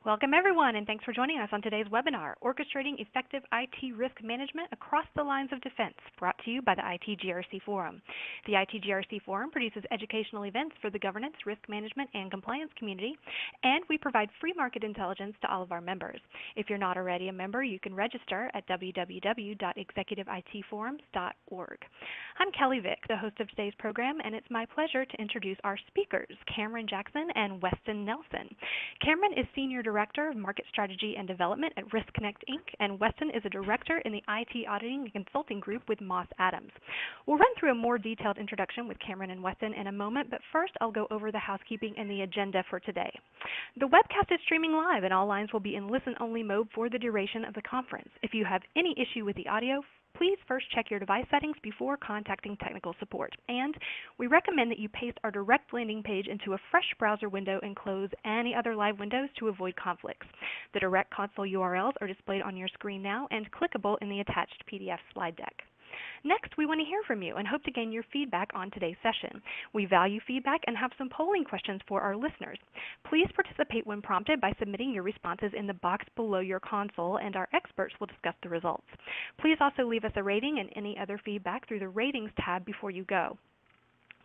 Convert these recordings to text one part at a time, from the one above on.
Welcome everyone, and thanks for joining us on today's webinar, Orchestrating Effective IT Risk Management Across the Lines of Defense, brought to you by the ITGRC Forum. The ITGRC Forum produces educational events for the governance, risk management, and compliance community, and we provide free market intelligence to all of our members. If you're not already a member, you can register at www.executiveitforums.org. I'm Kelly Vick, the host of today's program, and it's my pleasure to introduce our speakers, Cameron Jackson and Weston Nelson. Cameron is Senior Director of Market Strategy and Development at Risk Connect, Inc., and Weston is a Director in the IT Auditing and Consulting Group with Moss Adams. We'll run through a more detailed introduction with Cameron and Weston in a moment, but first I'll go over the housekeeping and the agenda for today. The webcast is streaming live, and all lines will be in listen-only mode for the duration of the conference. If you have any issue with the audio, please first check your device settings before contacting technical support. And we recommend that you paste our direct landing page into a fresh browser window and close any other live windows to avoid conflicts. The direct console URLs are displayed on your screen now and clickable in the attached PDF slide deck. Next, we want to hear from you and hope to gain your feedback on today's session. We value feedback and have some polling questions for our listeners. Please participate when prompted by submitting your responses in the box below your console, and our experts will discuss the results. Please also leave us a rating and any other feedback through the Ratings tab before you go.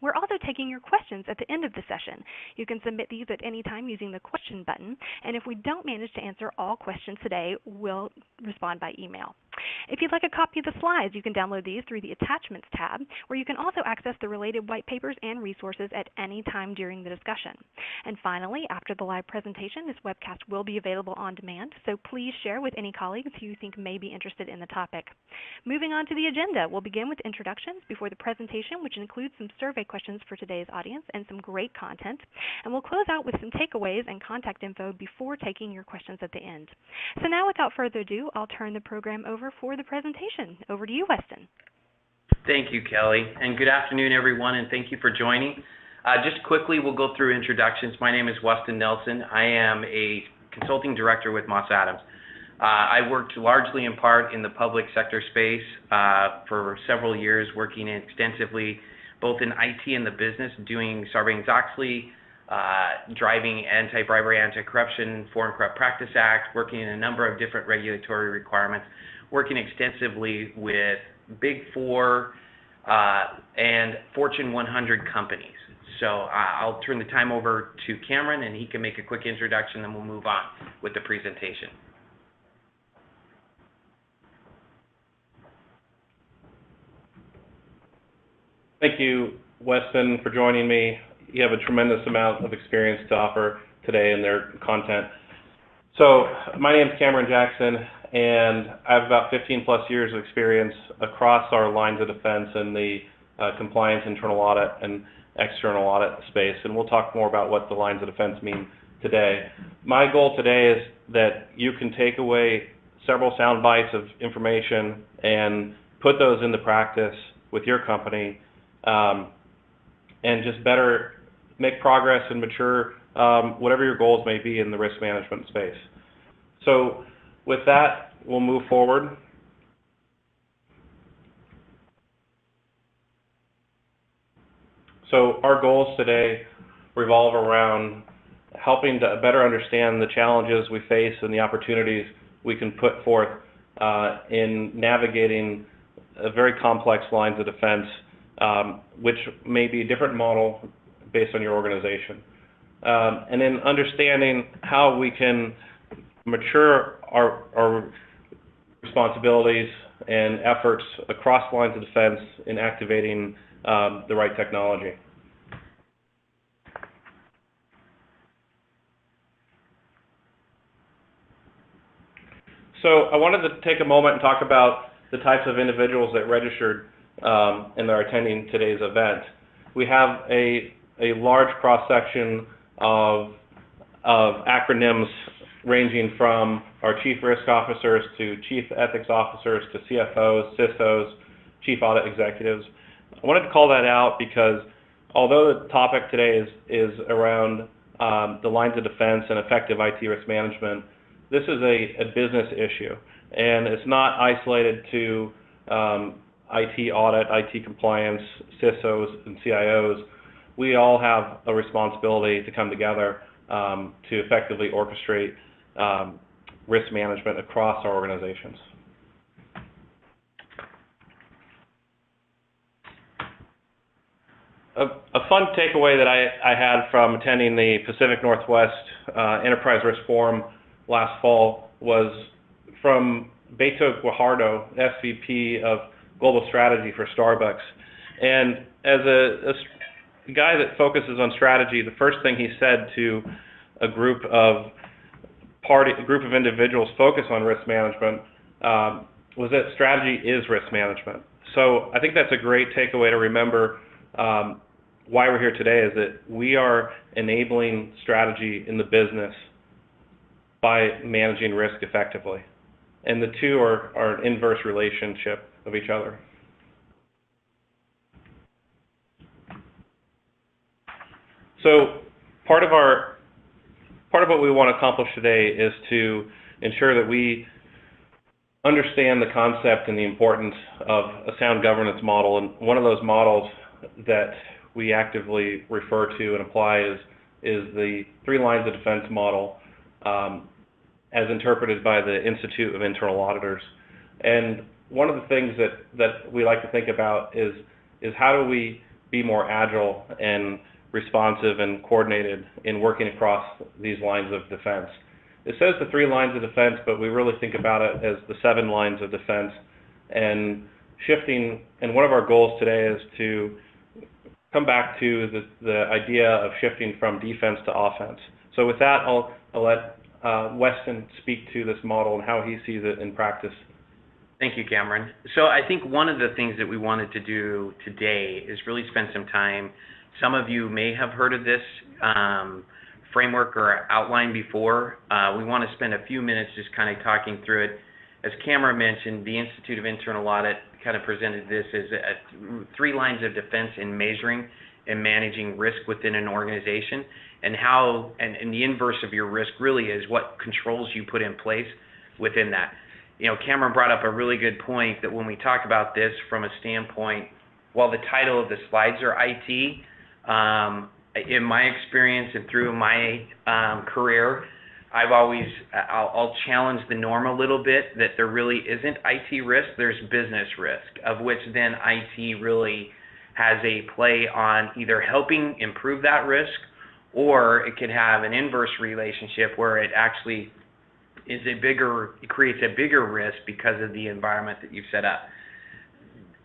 We're also taking your questions at the end of the session. You can submit these at any time using the question button, and if we don't manage to answer all questions today, we'll respond by email. If you'd like a copy of the slides, you can download these through the Attachments tab, where you can also access the related white papers and resources at any time during the discussion. And finally, after the live presentation, this webcast will be available on demand, so please share with any colleagues who you think may be interested in the topic. Moving on to the agenda, we'll begin with introductions before the presentation, which includes some survey questions for today's audience and some great content. And we'll close out with some takeaways and contact info before taking your questions at the end. So now, without further ado, I'll turn the program over for the presentation. Over to you, Weston. Thank you, Kelly, and good afternoon, everyone, and thank you for joining. Just quickly, we'll go through introductions. My name is Weston Nelson. I am a consulting director with Moss Adams. I worked largely in part in the public sector space for several years, working extensively both in IT and the business, doing Sarbanes-Oxley, driving anti-bribery, anti-corruption, Foreign Corrupt Practice Act, working in a number of different regulatory requirements, working extensively with Big Four and Fortune 100 companies. So I'll turn the time over to Cameron, and he can make a quick introduction, and we'll move on with the presentation. Thank you, Weston, for joining me. You have a tremendous amount of experience to offer today in their content. So my name is Cameron Jackson, and I have about 15 plus years of experience across our lines of defense in the compliance, internal audit, and external audit space. And we'll talk more about what the lines of defense mean today. My goal today is that you can take away several sound bites of information and put those into practice with your company, and just better make progress and mature whatever your goals may be in the risk management space. So with that, we'll move forward. So our goals today revolve around helping to better understand the challenges we face and the opportunities we can put forth in navigating very complex lines of defense, which may be a different model based on your organization. And then understanding how we can mature our responsibilities and efforts across lines of defense in activating the right technology. So I wanted to take a moment and talk about the types of individuals that registered and are attending today's event. We have a large cross-section of acronyms ranging from our chief risk officers to chief ethics officers to CFOs, CISOs, chief audit executives. I wanted to call that out because although the topic today is around the lines of defense and effective IT risk management, this is a business issue, and it's not isolated to IT audit, IT compliance, CISOs, and CIOs. We all have a responsibility to come together to effectively orchestrate risk management across our organizations. A fun takeaway that I had from attending the Pacific Northwest Enterprise Risk Forum last fall was from Beto Guajardo, SVP of Global Strategy for Starbucks. And as a guy that focuses on strategy, the first thing he said to a group of individuals focused on risk management was that strategy is risk management. So I think that's a great takeaway to remember. Why we're here today is that we are enabling strategy in the business by managing risk effectively. And the two are an inverse relationship of each other. So part of what we want to accomplish today is to ensure that we understand the concept and the importance of a sound governance model. And one of those models that we actively refer to and apply is the 3 lines of defense model, as interpreted by the Institute of Internal Auditors. And one of the things that we like to think about is how do we be more agile and responsive and coordinated in working across these lines of defense. It says the 3 lines of defense, but we really think about it as the 7 lines of defense, and shifting. And one of our goals today is to come back to the idea of shifting from defense to offense. So with that, I'll let Weston speak to this model and how he sees it in practice. Thank you, Cameron. So I think one of the things that we wanted to do today is really spend some time. Some of you may have heard of this framework or outline before. We want to spend a few minutes just kind of talking through it. As Cameron mentioned, the Institute of Internal Audit kind of presented this as 3 lines of defense in measuring and managing risk within an organization, and how, and the inverse of your risk really is what controls you put in place within that. You know, Cameron brought up a really good point that when we talk about this from a standpoint, while the title of the slides are IT, in my experience and through my career, I'll challenge the norm a little bit that there really isn't IT risk, there's business risk, of which then IT really has a play on either helping improve that risk, or it can have an inverse relationship where it actually is it creates a bigger risk because of the environment that you've set up.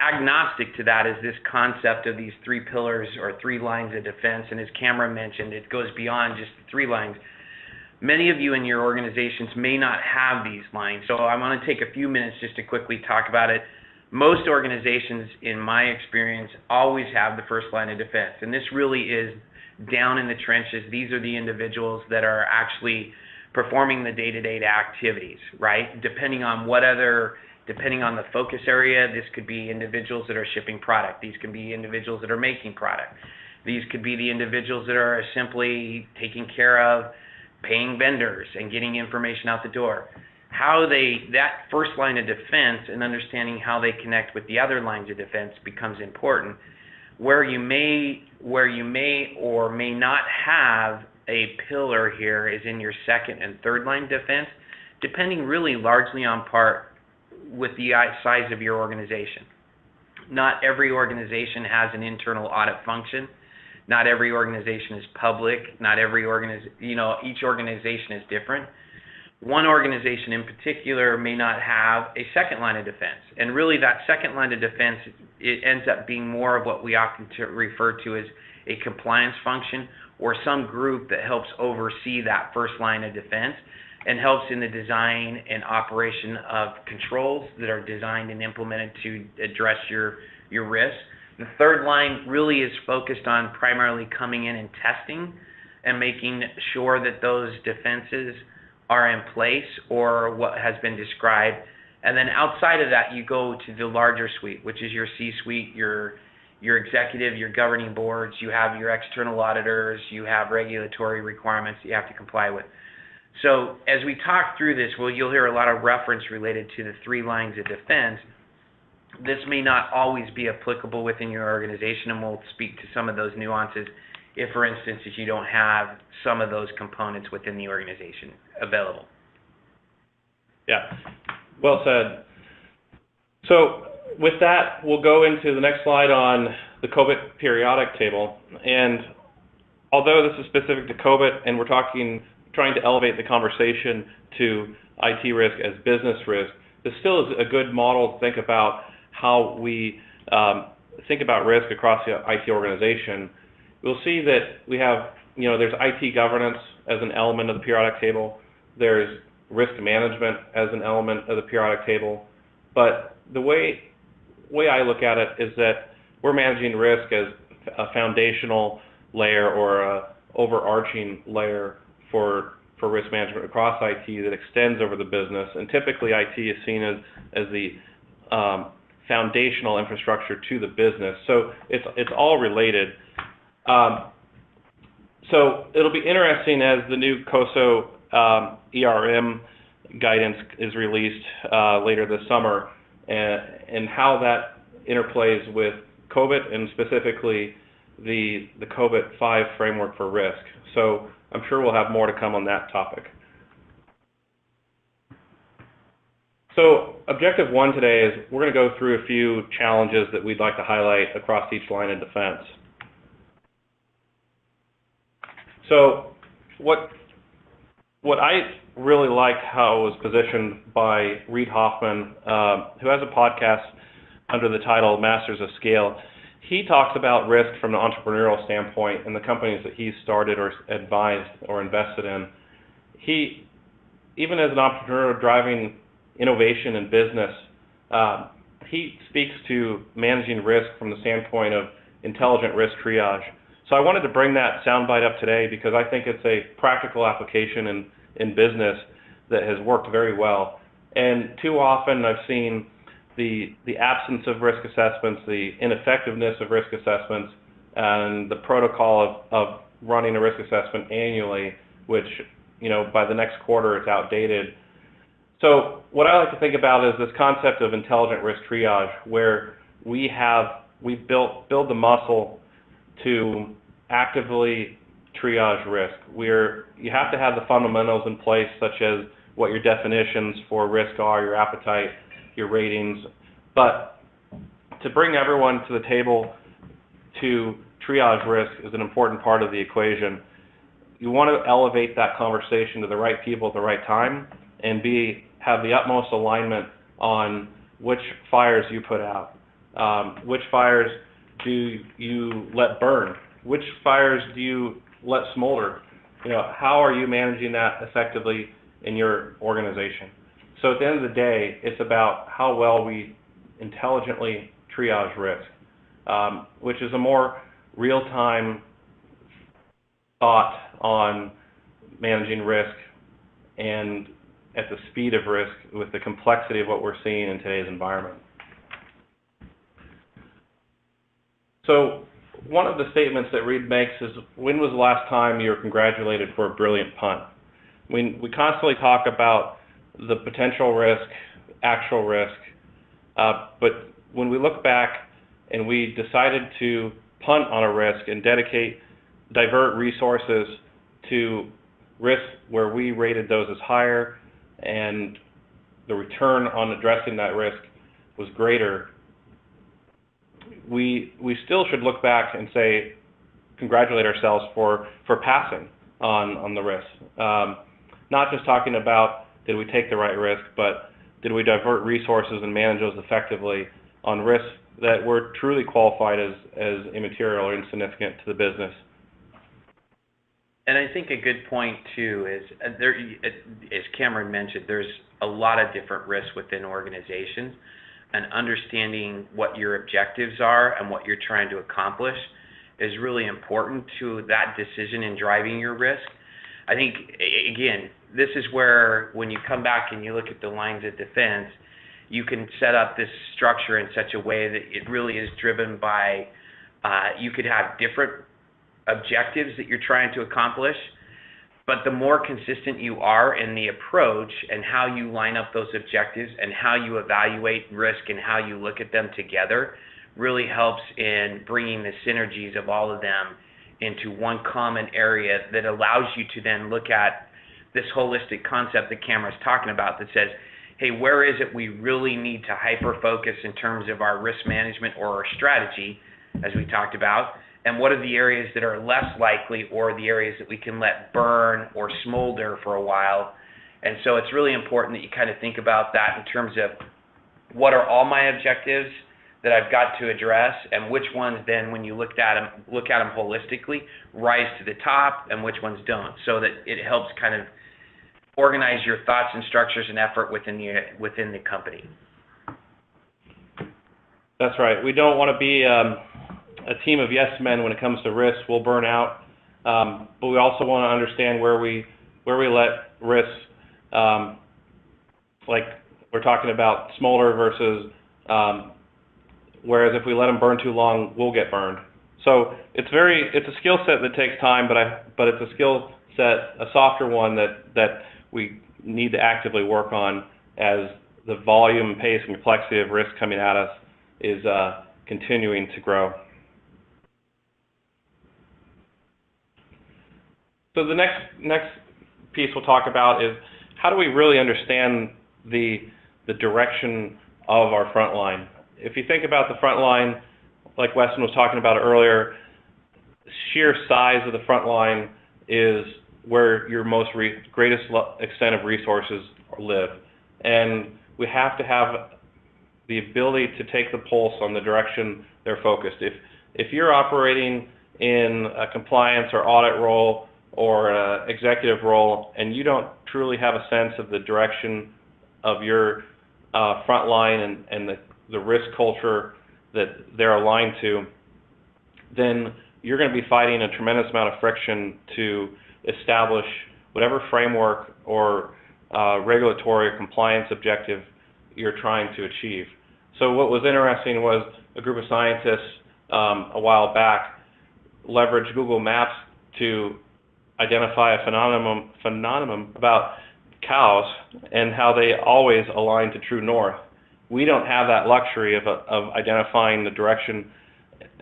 Agnostic to that is this concept of these 3 pillars or 3 lines of defense, and as Cameron mentioned, it goes beyond just the 3 lines. Many of you in your organizations may not have these lines, so I want to take a few minutes just to quickly talk about it. Most organizations, in my experience, always have the first line of defense, and this really is down in the trenches. These are the individuals that are actually performing the day-to-day activities, right? Depending on the focus area, this could be individuals that are shipping product. These can be individuals that are making product. These could be the individuals that are simply taking care of paying vendors and getting information out the door. That first line of defense and understanding how they connect with the other lines of defense becomes important. Where you may or may not have a pillar here is in your second and third line defense, depending really largely on part with the size of your organization. Not every organization has an internal audit function. Not every organization is public. Not every each organization is different. One organization in particular may not have a second line of defense. And really that second line of defense, it ends up being more of what we often refer to as a compliance function, or some group that helps oversee that first line of defense and helps in the design and operation of controls that are designed and implemented to address your risk. The third line really is focused on primarily coming in and testing and making sure that those defenses are in place or what has been described. And then outside of that, you go to the larger suite, which is your C-suite, your executive, your governing boards, you have your external auditors, you have regulatory requirements that you have to comply with. So as we talk through this, you'll hear a lot of reference related to the 3 lines of defense. This may not always be applicable within your organization, and we'll speak to some of those nuances if, for instance, if you don't have some of those components within the organization available. Yeah, well said. So with that, we'll go into the next slide on the COBIT periodic table. And although this is specific to COBIT and we're trying to elevate the conversation to IT risk as business risk, this still is a good model to think about how we think about risk across the IT organization. We'll see that we have, there's IT governance as an element of the periodic table. There's risk management as an element of the periodic table. But the way I look at it is that we're managing risk as a foundational layer or a overarching layer for risk management across IT that extends over the business. And typically IT is seen as the foundational infrastructure to the business. So it's all related. So it'll be interesting as the new COSO ERM guidance is released later this summer, and how that interplays with COBIT and specifically the COBIT 5 framework for risk. So I'm sure we'll have more to come on that topic. So objective 1 today is we're going to go through a few challenges that we'd like to highlight across each line of defense. So what I really like how it was positioned by Reid Hoffman, who has a podcast under the title Masters of Scale. He talks about risk from an entrepreneurial standpoint in the companies that he's started or advised or invested in. He, even as an entrepreneur driving innovation in business, he speaks to managing risk from the standpoint of intelligent risk triage. So I wanted to bring that soundbite up today because I think it's a practical application in business that has worked very well. And too often I've seen the absence of risk assessments, the ineffectiveness of risk assessments, and the protocol of running a risk assessment annually, which, by the next quarter it's outdated. So what I like to think about is this concept of intelligent risk triage, where we build the muscle to actively triage risk. You have to have the fundamentals in place, such as what your definitions for risk are, your appetite, your ratings. But to bring everyone to the table to triage risk is an important part of the equation. You want to elevate that conversation to the right people at the right time, and have the utmost alignment on which fires you put out, which fires do you let burn, which fires do you let smolder. How are you managing that effectively in your organization? So at the end of the day, it's about how well we intelligently triage risk, which is a more real-time thought on managing risk and at the speed of risk with the complexity of what we're seeing in today's environment. So one of the statements that Reid makes is, when was the last time you were congratulated for a brilliant punt? We constantly talk about the potential risk, actual risk, but when we look back and we decided to punt on a risk and divert resources to risks where we rated those as higher and the return on addressing that risk was greater, we still should look back and say, congratulate ourselves for passing on the risk. Not just talking about did we take the right risk, but did we divert resources and manage those effectively on risks that were truly qualified as immaterial or insignificant to the business. And I think a good point too is as Cameron mentioned, there's a lot of different risks within organizations, and understanding what your objectives are and what you're trying to accomplish is really important to that decision in driving your risk. I think, again, this is where when you come back and you look at the lines of defense, you can set up this structure in such a way that it really is driven by, you could have different objectives that you're trying to accomplish, but the more consistent you are in the approach and how you line up those objectives and how you evaluate risk and how you look at them together really helps in bringing the synergies of all of them into one common area that allows you to then look at this holistic concept that Cameron's talking about that says, hey, where is it we really need to hyper-focus in terms of our risk management or our strategy, as we talked about, and what are the areas that are less likely or the areas that we can let burn or smolder for a while. And so it's really important that you kind of think about that in terms of what are all my objectives that I've got to address, and which ones then, when you look at them holistically, rise to the top, and which ones don't, so that it helps kind of organize your thoughts and structures and effort within the company. That's right. We don't want to be a team of yes men when it comes to risk. We'll burn out, but we also want to understand where we let risks, like we're talking about smolder versus, whereas if we let them burn too long, we'll get burned. So it's a skill set that takes time, but it's a skill set, a softer one that we need to actively work on as the volume, pace, and complexity of risk coming at us is continuing to grow. So the next piece we'll talk about is how do we really understand the direction of our front line. If you think about the front line, like Weston was talking about earlier, sheer size of the front line is where your greatest extent of resources live. And we have to have the ability to take the pulse on the direction they're focused. If you're operating in a compliance or audit role or an executive role and you don't truly have a sense of the direction of your front line and the risk culture that they're aligned to, then you're going to be fighting a tremendous amount of friction to establish whatever framework or regulatory or compliance objective you're trying to achieve. So what was interesting was a group of scientists a while back leveraged Google Maps to identify a phenomenon about cows and how they always align to true north. We don't have that luxury of identifying the direction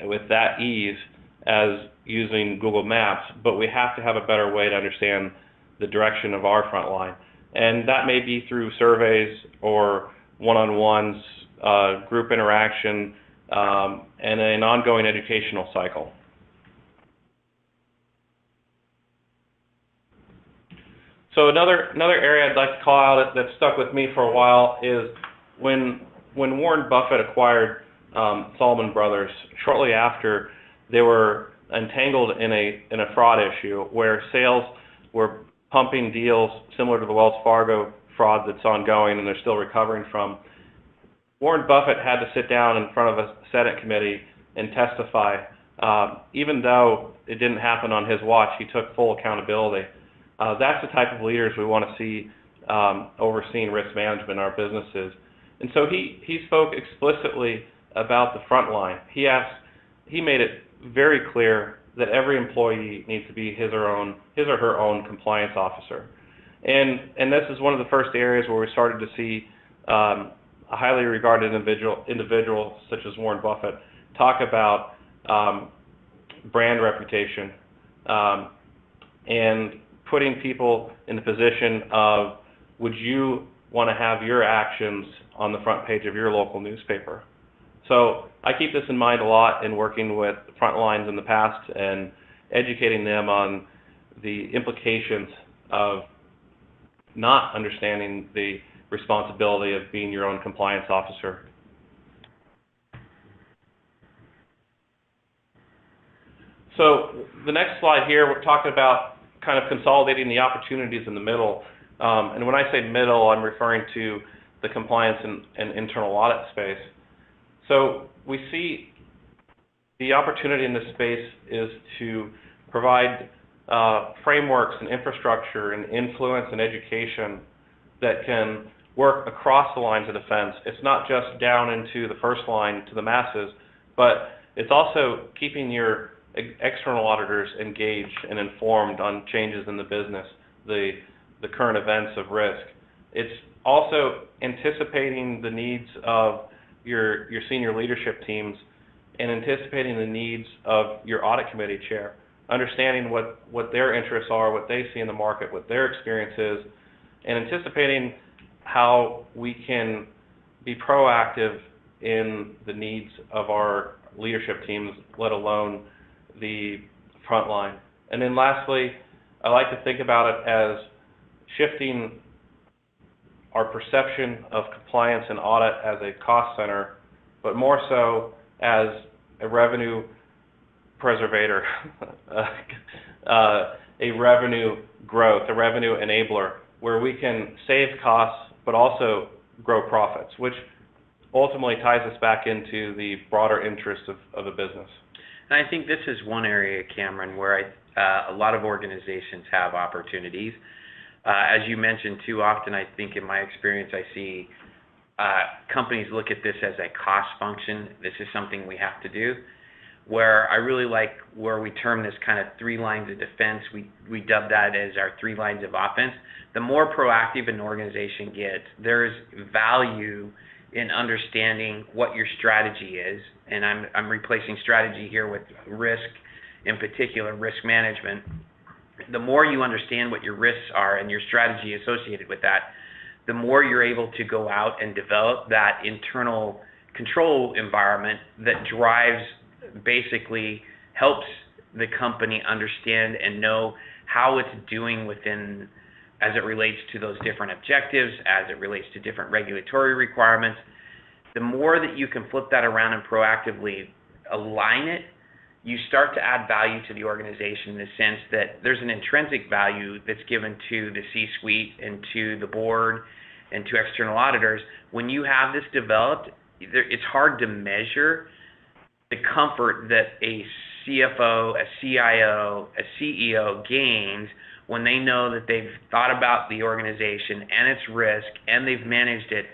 with that ease as using Google Maps, but we have to have a better way to understand the direction of our front line. And that may be through surveys or one-on-ones, group interaction, and an ongoing educational cycle. So another area I'd like to call out that stuck with me for a while is when Warren Buffett acquired Salomon Brothers. Shortly after, they were entangled in a fraud issue where sales were pumping deals similar to the Wells Fargo fraud that's ongoing and they're still recovering from. Warren Buffett had to sit down in front of a Senate committee and testify. Even though it didn't happen on his watch, he took full accountability. That's the type of leaders we want to see overseeing risk management in our businesses. And so he spoke explicitly about the front line. He made it very clear that every employee needs to be his or her own compliance officer. And this is one of the first areas where we started to see a highly regarded individual such as Warren Buffett talk about brand reputation and putting people in the position of, would you want to have your actions on the front page of your local newspaper? So I keep this in mind a lot in working with front lines in the past and educating them on the implications of not understanding the responsibility of being your own compliance officer. So the next slide here, we're talking about kind of consolidating the opportunities in the middle. And when I say middle, I'm referring to the compliance and internal audit space. So we see the opportunity in this space is to provide frameworks and infrastructure and influence and education that can work across the lines of defense. It's not just down into the first line to the masses, but it's also keeping your external auditors engaged and informed on changes in the business, the current events of risk. It's also anticipating the needs of your senior leadership teams and anticipating the needs of your audit committee chair, understanding what their interests are, what they see in the market, what their experience is, and anticipating how we can be proactive in the needs of our leadership teams, let alone the front line. And then lastly, I like to think about it as shifting our perception of compliance and audit as a cost center, but more so as a revenue preservator, a revenue growth, a revenue enabler, where we can save costs but also grow profits, which ultimately ties us back into the broader interests of the business. And I think this is one area, Cameron, where a lot of organizations have opportunities. As you mentioned, too often, I think in my experience, I see companies look at this as a cost function. This is something we have to do. Where I really like where we term this kind of 3 lines of defense, we dub that as our 3 lines of offense. The more proactive an organization gets, there's value in understanding what your strategy is, and I'm replacing strategy here with risk, in particular risk management. The more you understand what your risks are and your strategy associated with that, the more you're able to go out and develop that internal control environment that drives, basically helps the company understand and know how it's doing within, as it relates to those different objectives, as it relates to different regulatory requirements. The more that you can flip that around and proactively align it, you start to add value to the organization in the sense that there's an intrinsic value that's given to the C-suite and to the board and to external auditors. When you have this developed, it's hard to measure the comfort that a CFO, a CIO, a CEO gains when they know that they've thought about the organization and its risk and they've managed it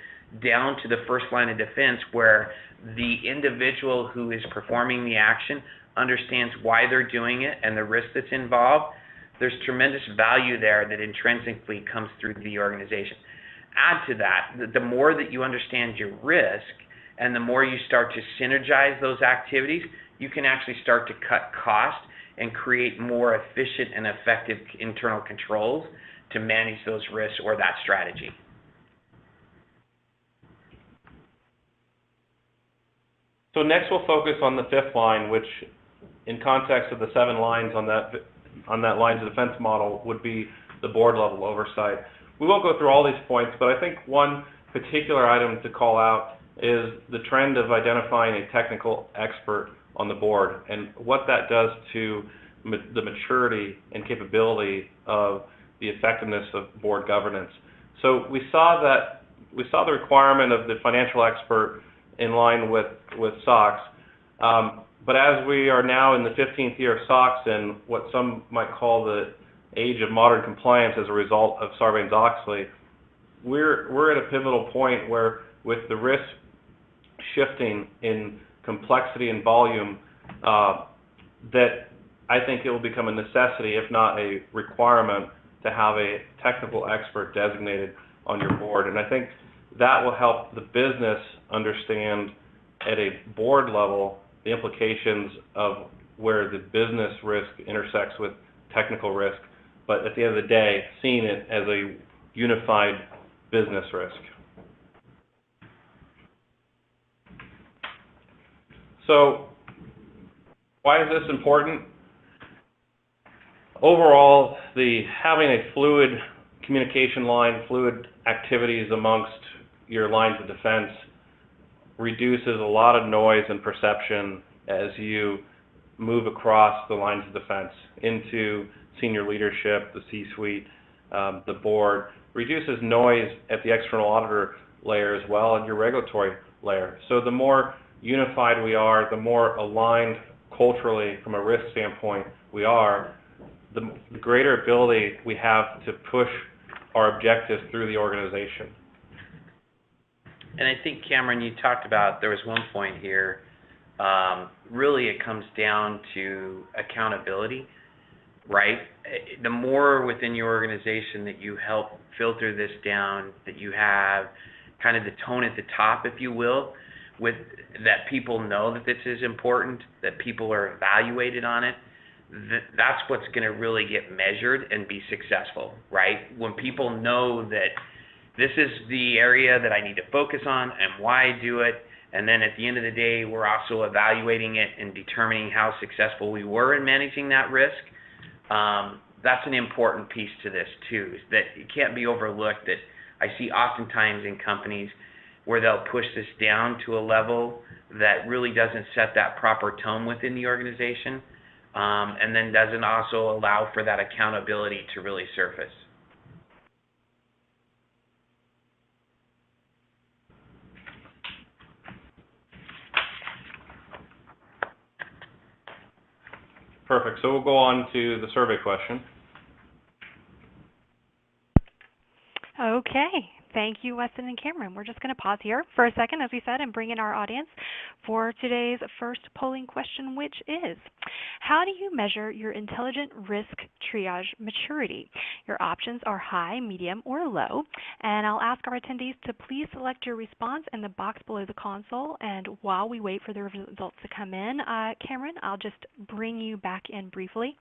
down to the first line of defense, where the individual who is performing the action understands why they're doing it and the risk that's involved. There's tremendous value there that intrinsically comes through the organization. Add to that, the more that you understand your risk and the more you start to synergize those activities, you can actually start to cut costs and create more efficient and effective internal controls to manage those risks or that strategy. So next we'll focus on the 5th line, which in context of the 7 lines on that lines of defense model would be the board level oversight. We won't go through all these points, but I think one particular item to call out is the trend of identifying a technical expert on the board and what that does to the maturity and capability of the effectiveness of board governance. So we saw the requirement of the financial expert in line with SOX, but as we are now in the 15th year of SOX and what some might call the age of modern compliance as a result of Sarbanes-Oxley, we're at a pivotal point where, with the risk shifting in complexity and volume, that I think it will become a necessity, if not a requirement, to have a technical expert designated on your board. And I think that will help the business understand at a board level the implications of where the business risk intersects with technical risk, but at the end of the day, seeing it as a unified business risk. So why is this important? Overall, having a fluid communication line, fluid activities amongst your lines of defense reduces a lot of noise and perception as you move across the lines of defense into senior leadership, the C-suite, the board, reduces noise at the external auditor layer as well and your regulatory layer. So the more unified we are, the more aligned culturally from a risk standpoint we are, the greater ability we have to push our objectives through the organization. And I think, Cameron, you talked about, there was one point here, really it comes down to accountability, right? The more within your organization that you help filter this down, that you have kind of the tone at the top, if you will, with that people know that this is important, that people are evaluated on it, that's what's going to really get measured and be successful, right? When people know that this is the area that I need to focus on and why I do it. And then at the end of the day, we're also evaluating it and determining how successful we were in managing that risk. That's an important piece to this too, is that it can't be overlooked that I see oftentimes in companies where they'll push this down to a level that really doesn't set that proper tone within the organization, and then doesn't also allow for that accountability to really surface. Perfect. So we'll go on to the survey question. Okay. Thank you, Weston and Cameron. We're just going to pause here for a second, as we said, and bring in our audience for today's first polling question, which is, how do you measure your intelligent risk triage maturity? Your options are high, medium, or low, and I'll ask our attendees to please select your response in the box below the console, and while we wait for the results to come in, Cameron, I'll just bring you back in briefly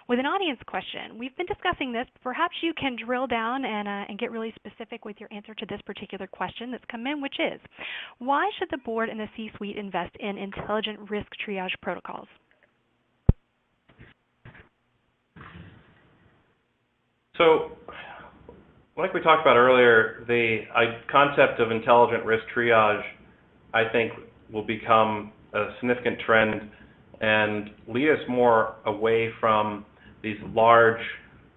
with an audience question. We've been discussing this. Perhaps you can drill down and get really specific with your answer to this particular question that's come in, which is, why should the board and the C-suite invest in intelligent risk triage protocols? So, like we talked about earlier, the concept of intelligent risk triage, I think, will become a significant trend and lead us more away from these large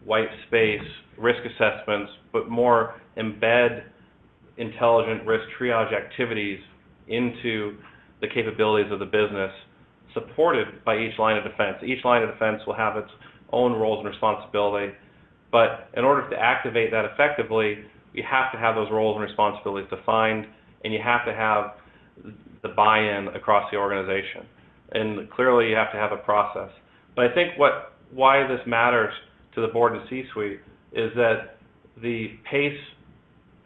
white space risk assessments, but more embed intelligent risk triage activities into the capabilities of the business, supported by each line of defense. Each line of defense will have its own roles and responsibility, but in order to activate that effectively, you have to have those roles and responsibilities defined, and you have to have the buy-in across the organization. And clearly, you have to have a process. But I think why this matters to the board and C-suite is that the pace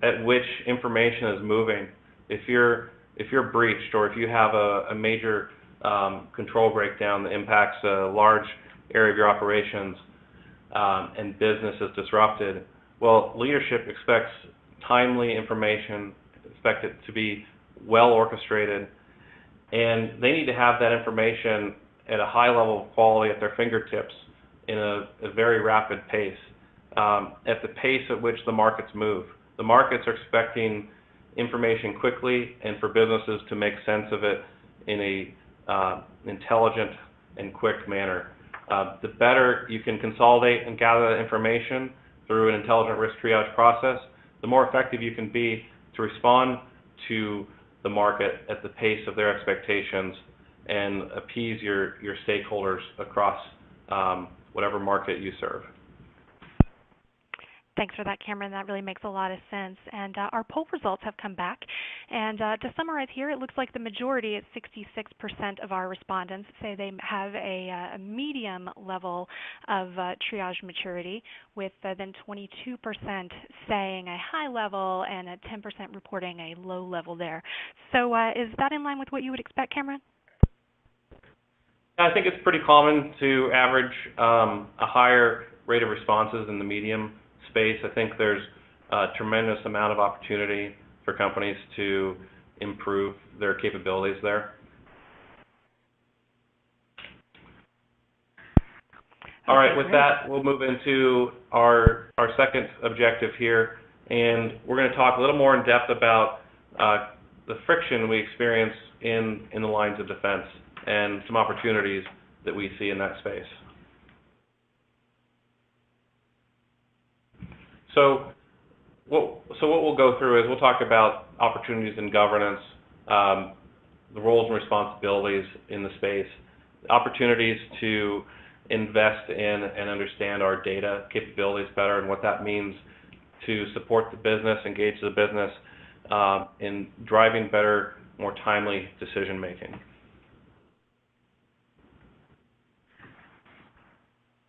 at which information is moving, if you're breached or if you have a major control breakdown that impacts a large area of your operations and business is disrupted, well, leadership expects timely information, expect it to be well orchestrated, and they need to have that information at a high level of quality at their fingertips in a very rapid pace, at the pace at which the markets move. The markets are expecting information quickly and for businesses to make sense of it in a intelligent and quick manner. The better you can consolidate and gather that information through an intelligent risk triage process, the more effective you can be to respond to the market at the pace of their expectations and appease your stakeholders across whatever market you serve. Thanks for that, Cameron. That really makes a lot of sense. And our poll results have come back. And to summarize here, it looks like the majority, at 66% of our respondents, say they have a medium level of triage maturity, with then 22% saying a high level and 10% reporting a low level there. So is that in line with what you would expect, Cameron? I think it's pretty common to average a higher rate of responses in the medium space. I think there's a tremendous amount of opportunity for companies to improve their capabilities there. All right, with that, we'll move into our second objective here, and we're going to talk a little more in depth about the friction we experience in the lines of defense and some opportunities that we see in that space. So what we'll go through is we'll talk about opportunities in governance, the roles and responsibilities in the space, opportunities to invest in and understand our data capabilities better and what that means to support the business, engage the business in driving better, more timely decision making.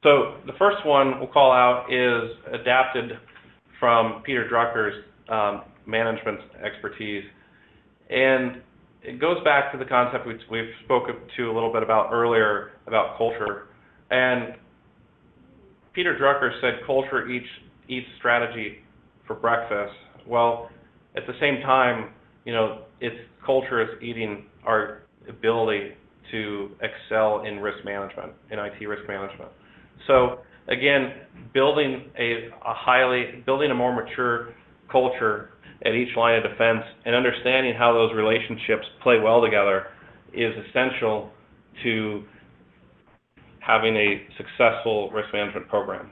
So the first one we'll call out is adapted from Peter Drucker's management expertise, and it goes back to the concept we've spoken to a little bit about earlier about culture. And Peter Drucker said culture eats strategy for breakfast, Well, at the same time, its culture is eating our ability to excel in risk management, in IT risk management. So again, building a more mature culture at each line of defense and understanding how those relationships play well together is essential to having a successful risk management program.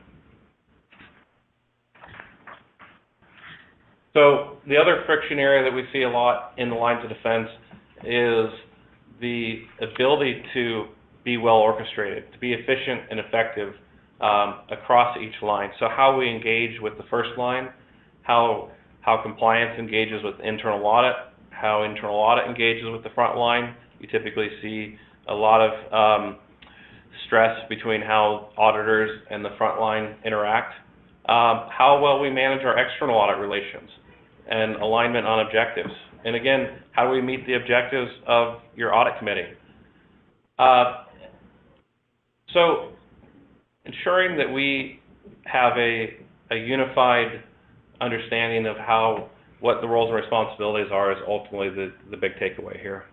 So the other friction area that we see a lot in the lines of defense is the ability to be well orchestrated, to be efficient and effective across each line. So how we engage with the first line, how compliance engages with internal audit, how internal audit engages with the front line. You typically see a lot of stress between how auditors and the front line interact. How well we manage our external audit relations and alignment on objectives. And again, how do we meet the objectives of your audit committee? So ensuring that we have a unified understanding of what the roles and responsibilities are is ultimately the big takeaway here.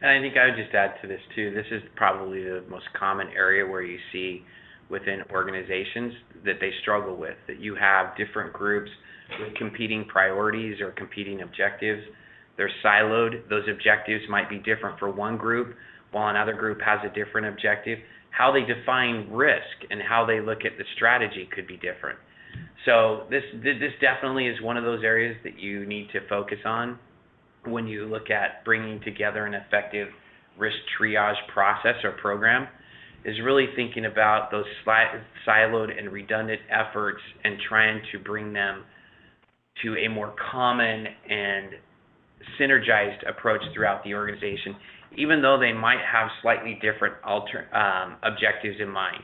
And I think I would just add to this too, this is probably the most common area where you see within organizations that they struggle with, that you have different groups with competing priorities or competing objectives. They're siloed. Those objectives might be different for one group, while another group has a different objective. How they define risk and how they look at the strategy could be different. So this definitely is one of those areas that you need to focus on when you look at bringing together an effective risk triage process or program, is really thinking about those siloed and redundant efforts and trying to bring them to a more common and synergized approach throughout the organization, even though they might have slightly different objectives in mind.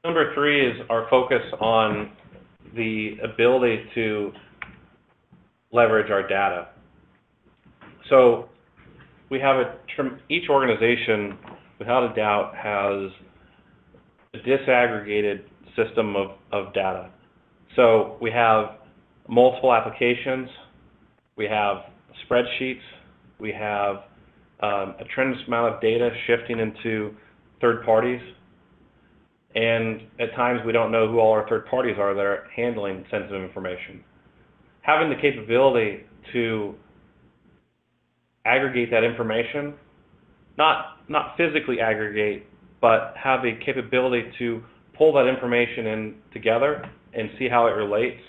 Number 3 is our focus on the ability to leverage our data. So we have each organization, without a doubt, has a disaggregated system of data. So we have multiple applications, we have spreadsheets, we have a tremendous amount of data shifting into third parties, and at times we don't know who all our third parties are that are handling sensitive information. Having the capability to aggregate that information, not physically aggregate, but have a capability to pull that information in together and see how it relates,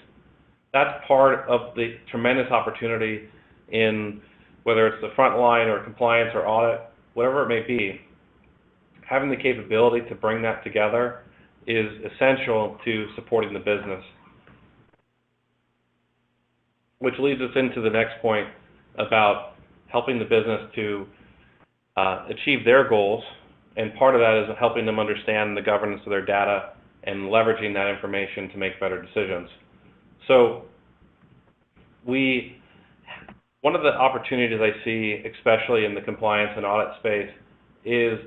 that's part of the tremendous opportunity in whether it's the front line or compliance or audit, whatever it may be. Having the capability to bring that together is essential to supporting the business. Which leads us into the next point about helping the business to achieve their goals, and part of that is helping them understand the governance of their data and leveraging that information to make better decisions. So one of the opportunities I see, especially in the compliance and audit space, is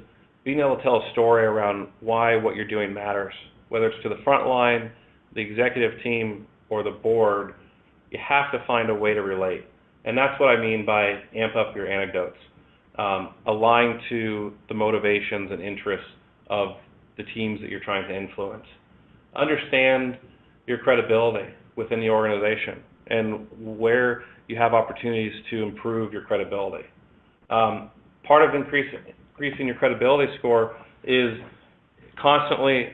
being able to tell a story around why what you're doing matters. Whether it's to the front line, the executive team, or the board, you have to find a way to relate. And that's what I mean by amp up your anecdotes. Align to the motivations and interests of the teams that you're trying to influence. Understand your credibility within the organization and where you have opportunities to improve your credibility. Part of increasing your credibility score is constantly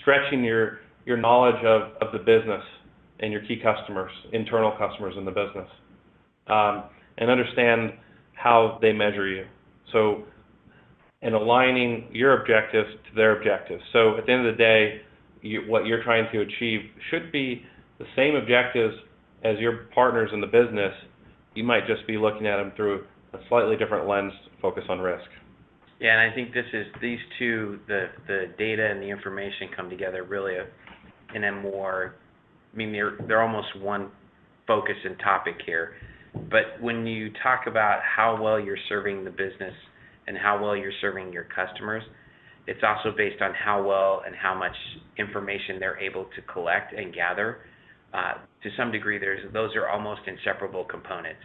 stretching your knowledge of the business and your key customers, internal customers in the business, and understand how they measure you. So, and aligning your objectives to their objectives. So at the end of the day, what you're trying to achieve should be the same objectives as your partners in the business. You might just be looking at them through a slightly different lens, focus on risk. Yeah, and I think these two, the data and the information come together really in a more, I mean, they're almost one focus and topic here. But when you talk about how well you're serving the business and how well you're serving your customers, It's also based on how well and how much information they're able to collect and gather. To some degree, those are almost inseparable components.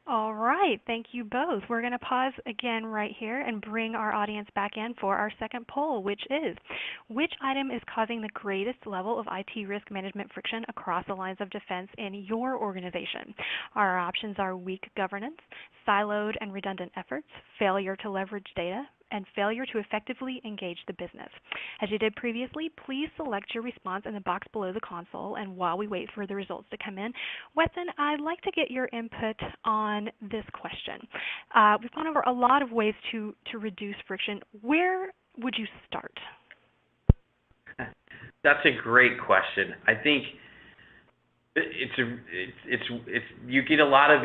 All right, thank you both. We're going to pause again right here and bring our audience back in for our second poll, which is, which item is causing the greatest level of IT risk management friction across the lines of defense in your organization? Our options are weak governance, siloed and redundant efforts, failure to leverage data, and failure to effectively engage the business. As you did previously, please select your response in the box below the console, and while we wait for the results to come in, Weston, I'd like to get your input on this question. We've gone over a lot of ways to reduce friction. Where would you start? That's a great question. I think you get a lot of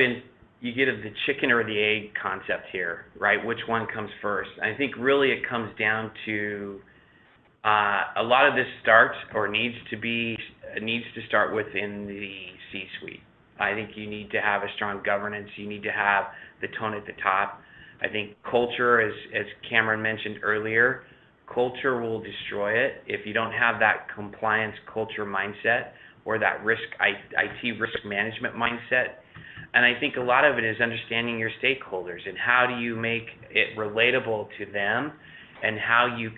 you get the chicken or the egg concept here, right? Which one comes first? I think really it comes down to a lot of this starts or needs to start within the C-suite. I think you need to have a strong governance. You need to have the tone at the top. I think culture, as Cameron mentioned earlier, culture will destroy it if you don't have that compliance culture mindset or that IT risk management mindset. And I think a lot of it is understanding your stakeholders and how do you make it relatable to them and how you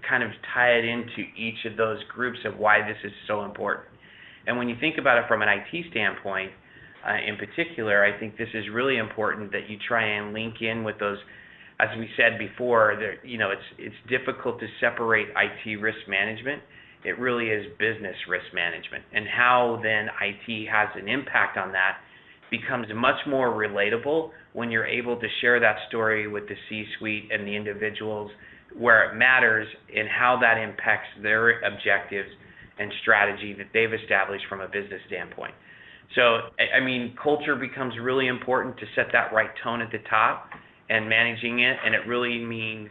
kind of tie it into each of those groups of why this is so important. And when you think about it from an IT standpoint, in particular, I think this is really important that you try and link in with those, as we said before, it's difficult to separate IT risk management. It really is business risk management. And how then IT has an impact on that becomes much more relatable when you're able to share that story with the C-suite and the individuals where it matters and how that impacts their objectives and strategy that they've established from a business standpoint. So, I mean, culture becomes really important to set that right tone at the top and managing it, and it really means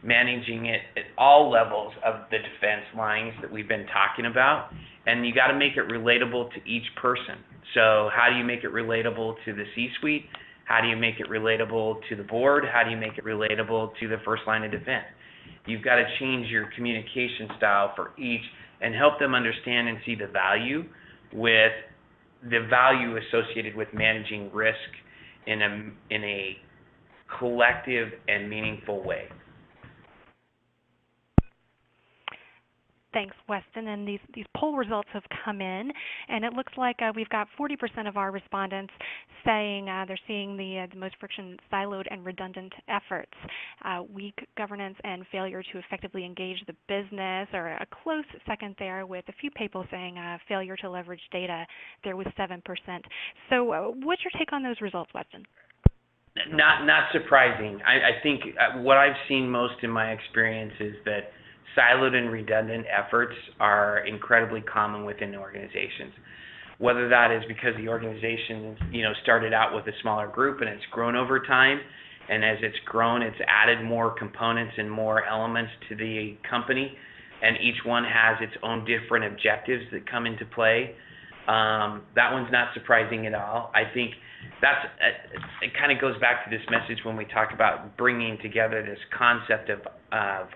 managing it at all levels of the defense lines that we've been talking about, and you got to make it relatable to each person. So how do you make it relatable to the C-suite? How do you make it relatable to the board? How do you make it relatable to the first line of defense? You've got to change your communication style for each and help them understand and see the value associated with managing risk in a collective and meaningful way. Thanks, Weston. And these poll results have come in, and it looks like we've got 40% of our respondents saying they're seeing the most friction siloed and redundant efforts, weak governance, and failure to effectively engage the business, or a close second there with a few people saying failure to leverage data there with 7%. So what's your take on those results, Weston? Not surprising. I think what I've seen most in my experience is that siloed and redundant efforts are incredibly common within organizations. Whether that is because the organization, started out with a smaller group and it's grown over time, and as it's grown, it's added more components and more elements to the company, and each one has its own different objectives that come into play. That one's not surprising at all. I think it kind of goes back to this message when we talk about bringing together this concept of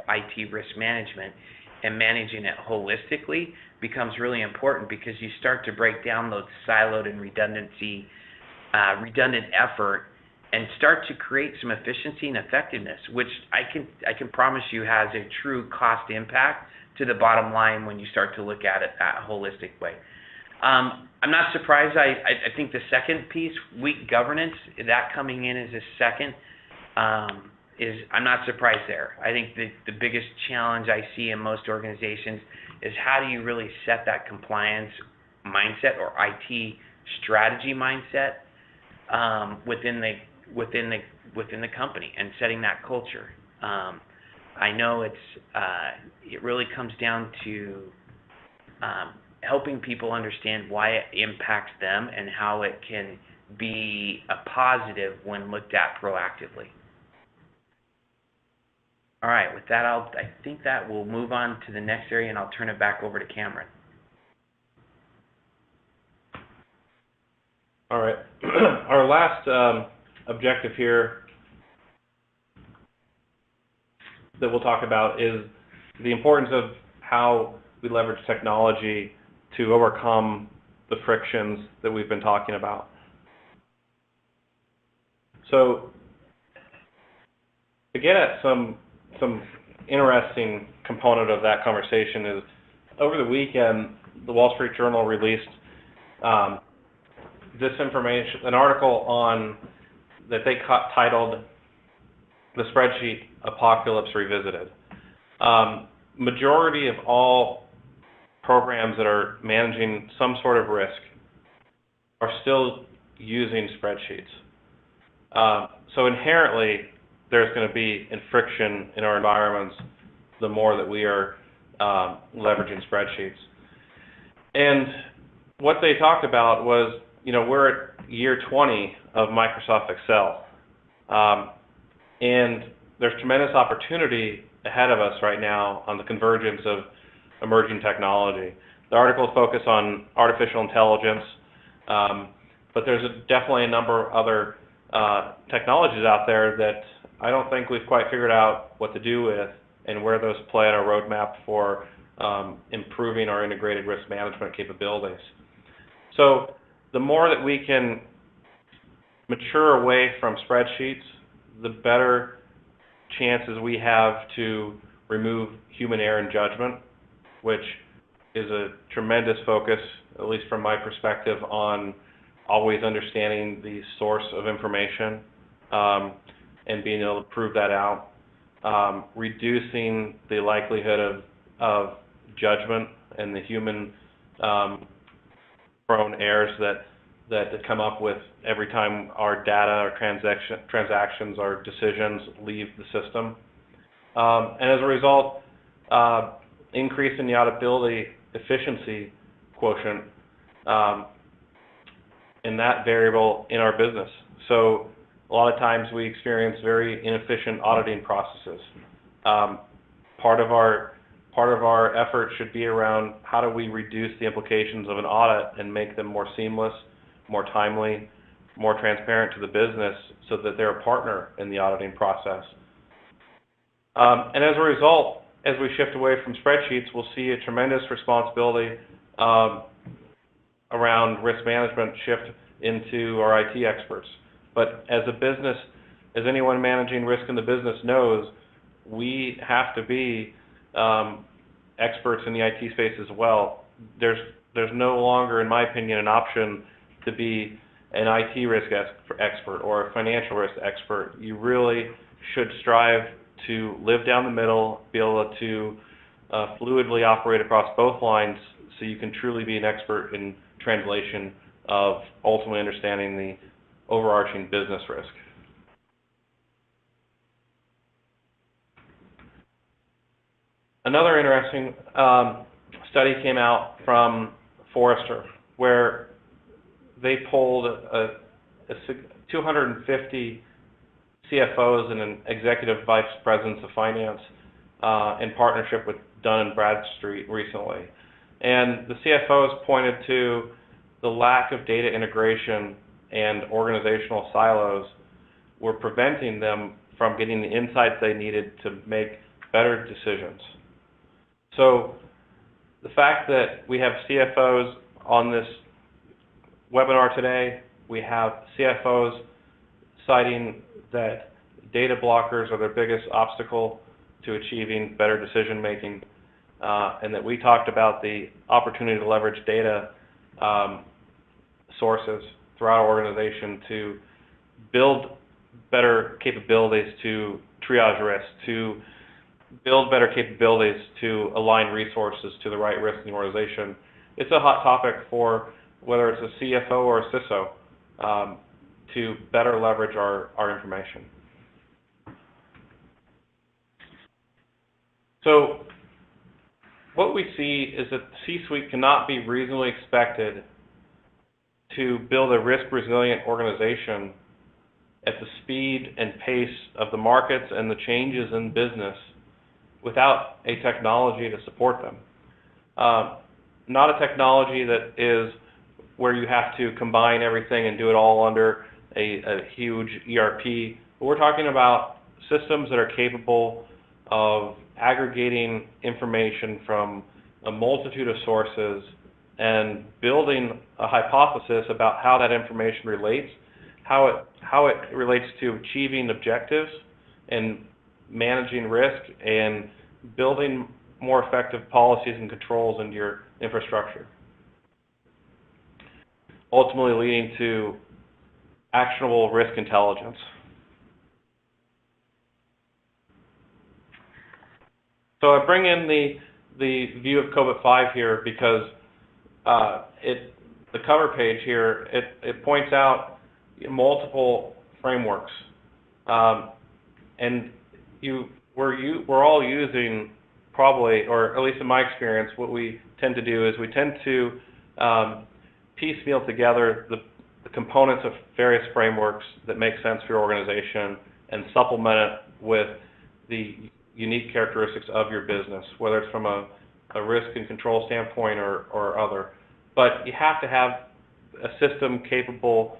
IT risk management and managing it holistically becomes really important, because you start to break down those siloed and redundant effort and start to create some efficiency and effectiveness, which I can promise you has a true cost impact to the bottom line when you start to look at it that holistic way. I'm not surprised. I think the second piece, weak governance, that coming in as a second, I'm not surprised there. I think the biggest challenge I see in most organizations is how do you really set that compliance mindset or IT strategy mindset within the company and setting that culture. I know it really comes down to helping people understand why it impacts them and how it can be a positive when looked at proactively. All right, with that, I think that we'll move on to the next area, and I'll turn it back over to Cameron. All right. Our last objective here that we'll talk about is the importance of how we leverage technology to overcome the frictions that we've been talking about. So to get at some interesting component of that conversation is, over the weekend, the Wall Street Journal released this information, an article on that they titled "The Spreadsheet Apocalypse Revisited." Majority of all programs that are managing some sort of risk are still using spreadsheets. So inherently, there's going to be friction in our environments the more that we are leveraging spreadsheets. And what they talked about was, we're at year 20 of Microsoft Excel. And there's tremendous opportunity ahead of us right now on the convergence of emerging technology. The article focused on artificial intelligence, but there's definitely a number of other technologies out there that I don't think we've quite figured out what to do with and where those play on our roadmap for improving our integrated risk management capabilities. So the more that we can mature away from spreadsheets, the better chances we have to remove human error and judgment, which is a tremendous focus, at least from my perspective, on always understanding the source of information and being able to prove that out, reducing the likelihood of judgment and the human prone errors that come up with every time our data or transactions or decisions leave the system. And as a result, increase in the auditability efficiency quotient in that variable in our business. So a lot of times we experience very inefficient auditing processes. Part of our effort should be around how do we reduce the implications of an audit and make them more seamless, more timely, more transparent to the business so that they're a partner in the auditing process. And as a result, as we shift away from spreadsheets, we'll see a tremendous responsibility around risk management shift into our IT experts. But as a business, as anyone managing risk in the business knows, we have to be experts in the IT space as well. There's no longer, in my opinion, an option to be an IT risk expert or a financial risk expert. You really should strive to live down the middle, be able to fluidly operate across both lines so you can truly be an expert in translation of ultimately understanding the overarching business risk. Another interesting study came out from Forrester, where they polled 250 CFOs and an executive vice presidents of finance in partnership with Dun & Bradstreet recently. And the CFOs pointed to the lack of data integration and organizational silos were preventing them from getting the insights they needed to make better decisions. So the fact that we have CFOs on this webinar today, we have CFOs citing that data blockers are their biggest obstacle to achieving better decision making, and that we talked about the opportunity to leverage data sources throughout our organization to build better capabilities to triage risk, to build better capabilities to align resources to the right risk in the organization. It's a hot topic for whether it's a CFO or a CISO to better leverage our information. So what we see is that the C-suite cannot be reasonably expected to build a risk-resilient organization at the speed and pace of the markets and the changes in business without a technology to support them. Not a technology that is where you have to combine everything and do it all under a huge ERP. But we're talking about systems that are capable of aggregating information from a multitude of sources and building a hypothesis about how that information relates, how it relates to achieving objectives and managing risk and building more effective policies and controls into your infrastructure, ultimately leading to actionable risk intelligence. So I bring in the view of COVID 5 here because the cover page here, it points out multiple frameworks, and we're all using probably, or at least in my experience, what we tend to do is we tend to piecemeal together the components of various frameworks that make sense for your organization and supplement it with the unique characteristics of your business, whether it's from a risk and control standpoint or other. But you have to have a system capable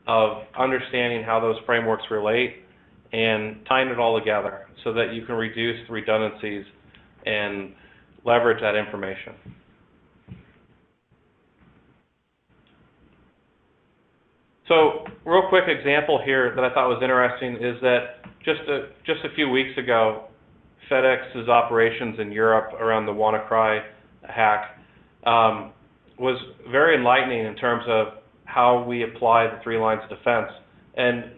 of understanding how those frameworks relate and tying it all together so that you can reduce the redundancies and leverage that information. So, real quick example here that I thought was interesting is that just a few weeks ago, FedEx's operations in Europe around the WannaCry hack was very enlightening in terms of how we apply the 3 lines of defense. And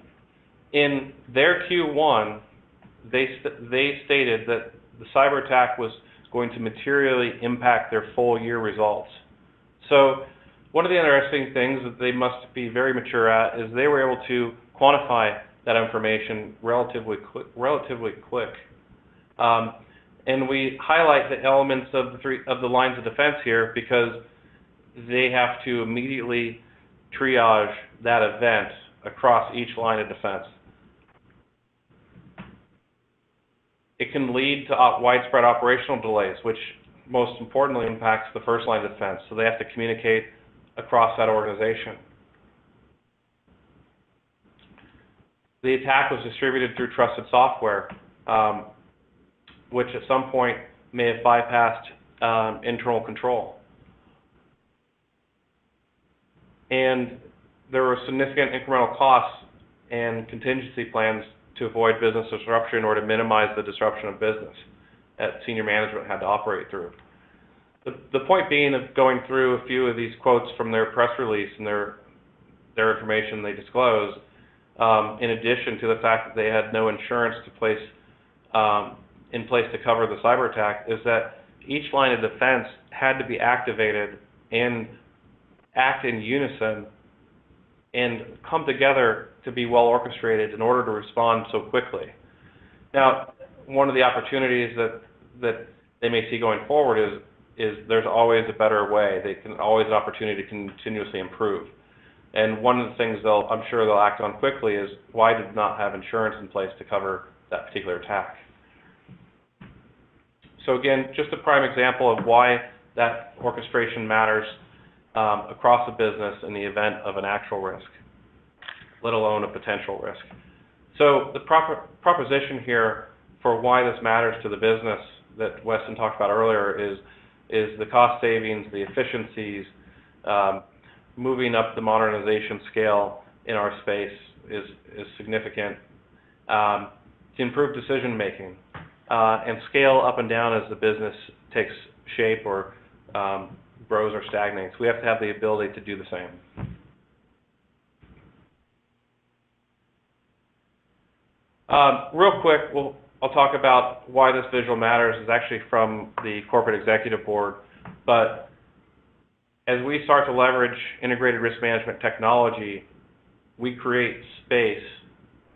in their Q1, they stated that the cyber attack was going to materially impact their full year results. So one of the interesting things that they must be very mature at is they were able to quantify that information relatively quick. And we highlight the elements of the lines of defense here because they have to immediately triage that event across each line of defense. It can lead to widespread operational delays, which most importantly impacts the first line of defense. So they have to communicate across that organization. The attack was distributed through trusted software, which at some point may have bypassed internal control. And there were significant incremental costs and contingency plans to avoid business disruption or to minimize the disruption of business that senior management had to operate through. The point being of going through a few of these quotes from their press release and their information they disclosed, in addition to the fact that they had no insurance in place to cover the cyber attack, is that each line of defense had to be activated and act in unison and come together to be well orchestrated in order to respond so quickly. Now, one of the opportunities that they may see going forward is there's always a better way. They can always an opportunity to continuously improve. And one of the things I'm sure they'll act on quickly is why did not have insurance in place to cover that particular attack. So again, just a prime example of why that orchestration matters across the business in the event of an actual risk, let alone a potential risk. So the proposition here for why this matters to the business that Weston talked about earlier is the cost savings, the efficiencies, moving up the modernization scale in our space is significant. To improve decision making and scale up and down as the business takes shape or grows or stagnates. We have to have the ability to do the same. Real quick, I'll talk about why this visual matters is actually from the corporate executive board, but as we start to leverage integrated risk management technology, we create space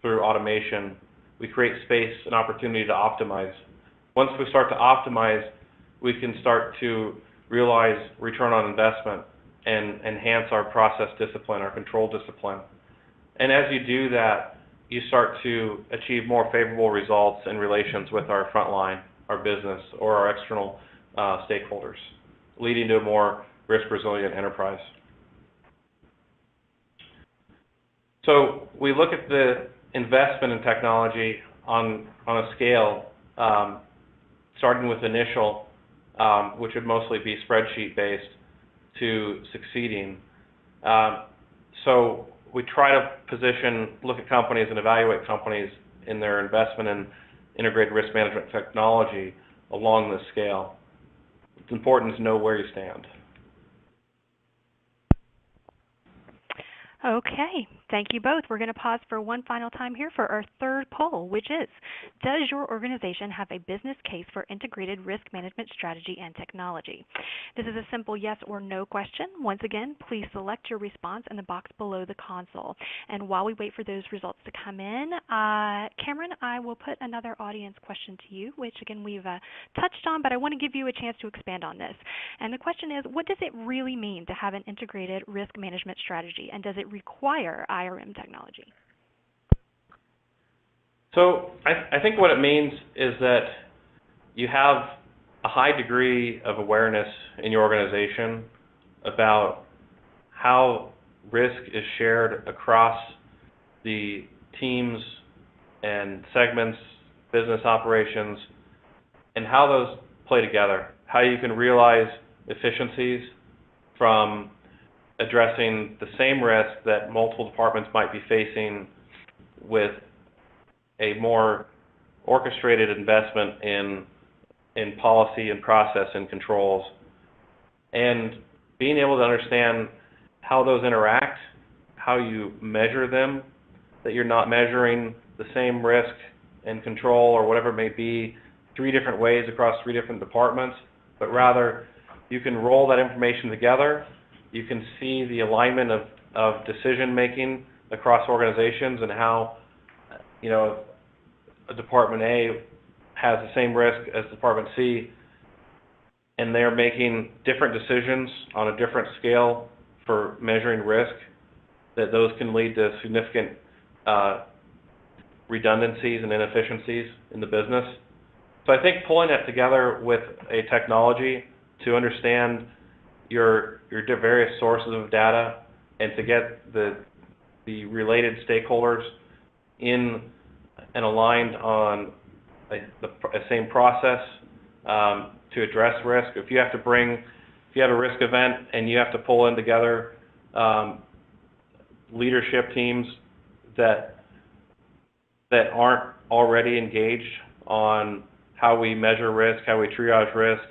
through automation. We create space and opportunity to optimize. Once we start to optimize, we can start to realize return on investment and enhance our process discipline, our control discipline. And as you do that, you start to achieve more favorable results in relations with our frontline, our business, or our external stakeholders, leading to a more risk-resilient enterprise. So we look at the investment in technology on a scale, starting with initial, which would mostly be spreadsheet based, to succeeding. So we try to look at companies and evaluate companies in their investment in integrated risk management technology along this scale. It's important to know where you stand. Okay, thank you both. We're going to pause for one final time here for our third poll, which is, does your organization have a business case for integrated risk management strategy and technology? This is a simple yes or no question. Once again, please select your response in the box below the console. And while we wait for those results to come in, Cameron, I will put another audience question to you, which again we've touched on, but I want to give you a chance to expand on this. And the question is, what does it really mean to have an integrated risk management strategy, and does it require IRM technology? So I think what it means is that you have a high degree of awareness in your organization about how risk is shared across the teams and segments, business operations, and how those play together, how you can realize efficiencies from addressing the same risk that multiple departments might be facing with a more orchestrated investment in policy and process and controls, and being able to understand how those interact, how you measure them, that you're not measuring the same risk and control or whatever it may be 3 different ways across 3 different departments, but rather you can roll that information together. You can see the alignment of decision making across organizations and how, a Department A has the same risk as Department C, and they're making different decisions on a different scale for measuring risk, that those can lead to significant redundancies and inefficiencies in the business. So I think pulling that together with a technology to understand your various sources of data and to get the related stakeholders in and aligned on a same process to address risk. If you have a risk event and you have to pull in together leadership teams that aren't already engaged on how we measure risk, how we triage risk,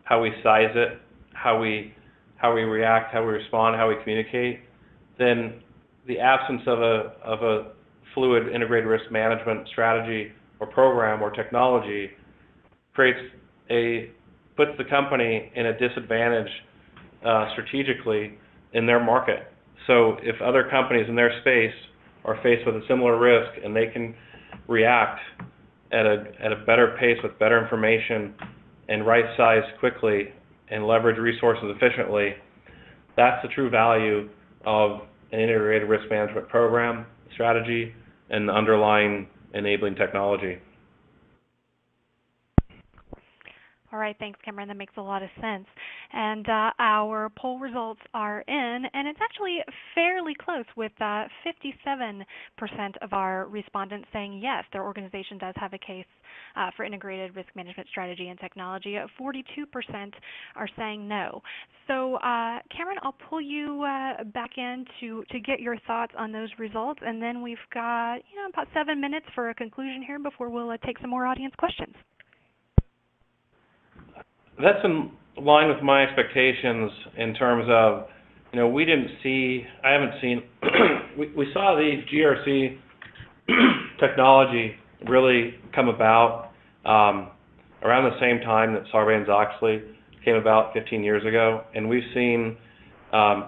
how we size it, how we react, how we respond, how we communicate, then the absence of a fluid integrated risk management strategy or program or technology puts the company in a disadvantage strategically in their market. So if other companies in their space are faced with a similar risk and they can react at a better pace with better information and right size quickly and leverage resources efficiently, that's the true value of an integrated risk management program, strategy, and the underlying enabling technology. All right, thanks, Cameron. That makes a lot of sense. And our poll results are in, and it's actually fairly close with 57% of our respondents saying yes, their organization does have a case for integrated risk management strategy and technology. 42% are saying no. So, Cameron, I'll pull you back in to get your thoughts on those results, and then we've got about 7 minutes for a conclusion here before we'll take some more audience questions. That's in line with my expectations in terms of, we saw the GRC technology really come about around the same time that Sarbanes-Oxley came about 15 years ago, and we've seen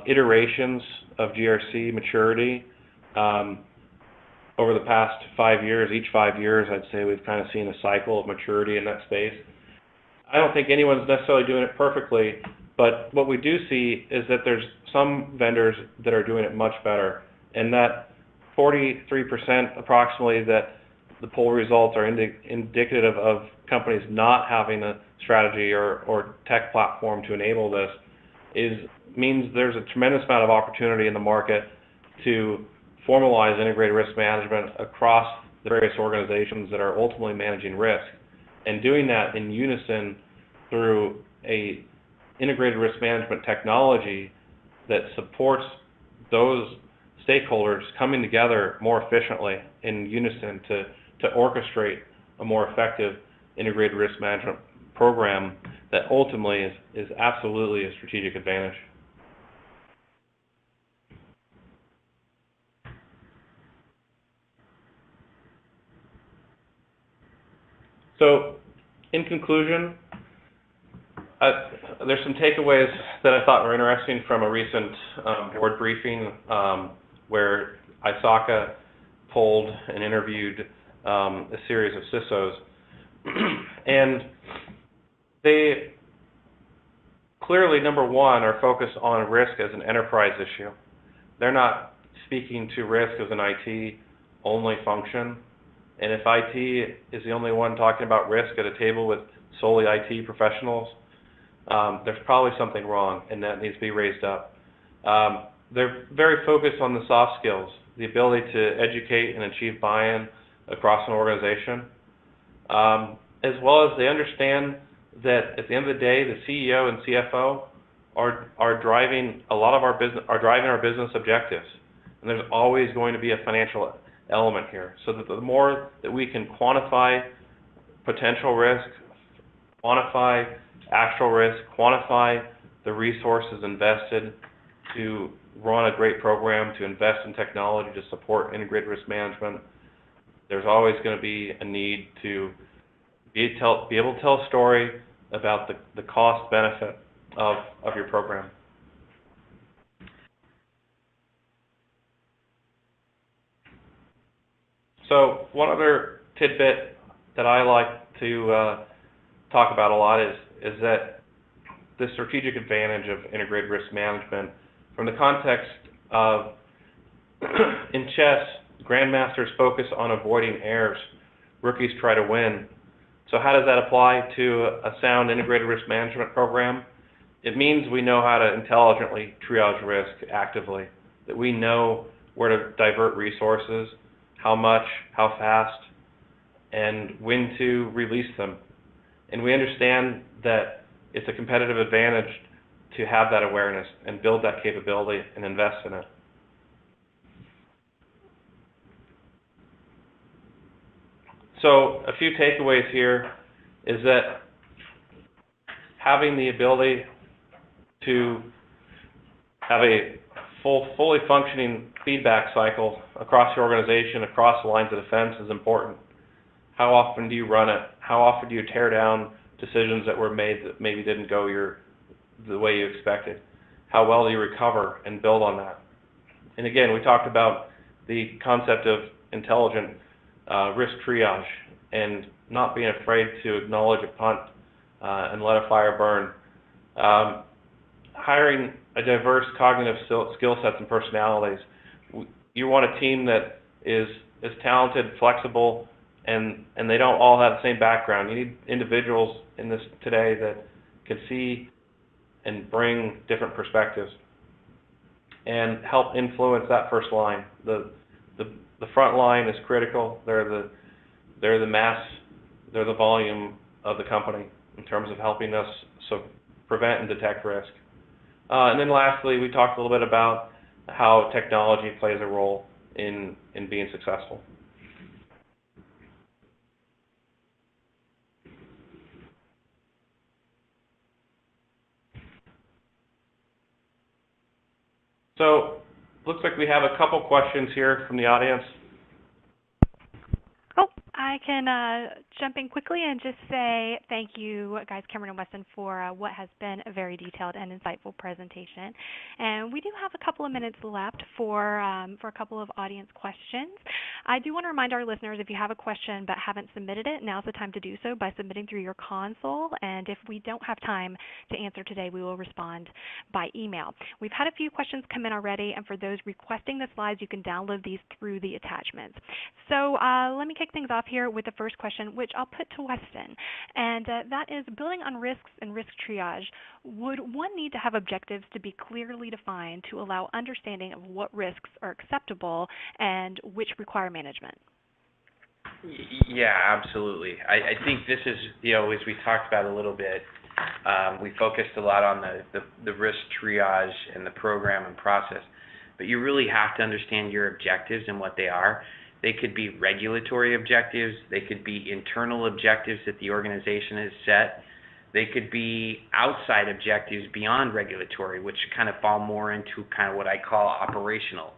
iterations of GRC maturity over the past 5 years. Each 5 years, I'd say we've kind of seen a cycle of maturity in that space. I don't think anyone's necessarily doing it perfectly, but what we do see is that there's some vendors that are doing it much better, and that 43% approximately that the poll results are indicative of companies not having a strategy or tech platform to enable this means there's a tremendous amount of opportunity in the market to formalize integrated risk management across the various organizations that are ultimately managing risk, and doing that in unison through a integrated risk management technology that supports those stakeholders coming together more efficiently in unison to orchestrate a more effective integrated risk management program that ultimately is absolutely a strategic advantage. So, in conclusion, there's some takeaways that I thought were interesting from a recent board briefing where ISACA polled and interviewed a series of CISOs. And they clearly, number one, are focused on risk as an enterprise issue. They're not speaking to risk as an IT-only function. And if IT is the only one talking about risk at a table with solely IT professionals, there's probably something wrong, and that needs to be raised up. They're very focused on the soft skills, the ability to educate and achieve buy-in across an organization, as well as they understand that at the end of the day, the CEO and CFO are driving a lot of our business, are driving our business objectives, and there's always going to be a financial element here. So that the more that we can quantify potential risk, quantify actual risk, quantify the resources invested to run a great program, to invest in technology to support integrated risk management, there's always going to be a need to be able to tell a story about the cost benefit of your program. So one other tidbit that I like to talk about a lot is that the strategic advantage of integrated risk management from the context of in chess, grandmasters focus on avoiding errors, rookies try to win. So how does that apply to a sound integrated risk management program? It means we know how to intelligently triage risk actively, that we know where to divert resources, how much, how fast, and when to release them. And we understand that it's a competitive advantage to have that awareness and build that capability and invest in it. So a few takeaways here is that having the ability to have a fully functioning feedback cycle across your organization, across the lines of defense is important. How often do you run it? How often do you tear down decisions that were made that maybe didn't go the way you expected? How well do you recover and build on that? And again, we talked about the concept of intelligent risk triage and not being afraid to acknowledge a punt and let a fire burn. Hiring a diverse cognitive skill sets and personalities. You want a team that is talented, flexible, and they don't all have the same background. You need individuals in this today that can see and bring different perspectives and help influence that first line. The front line is critical. They're the mass, they're the volume of the company in terms of helping us prevent and detect risk. And then lastly, we talked a little bit about how technology plays a role in being successful. So, looks like we have a couple questions here from the audience. Oh, I can jump in quickly and just say thank you, guys, Cameron and Weston, for what has been a very detailed and insightful presentation. And we do have a couple of minutes left for a couple of audience questions. I do want to remind our listeners, if you have a question but haven't submitted it, now's the time to do so by submitting through your console. And if we don't have time to answer today, we will respond by email. We've had a few questions come in already, and for those requesting the slides, you can download these through the attachments. So let me kick things off here with the first question, which I'll put to Weston, and that is, building on risks and risk triage, would one need to have objectives to be clearly defined to allow understanding of what risks are acceptable and which require management? Yeah, absolutely. I think this is, as we talked about a little bit, we focused a lot on the risk triage and the program and process, but you really have to understand your objectives and what they are. They could be regulatory objectives. They could be internal objectives that the organization has set. They could be outside objectives beyond regulatory, which kind of fall more into kind of what I call operational.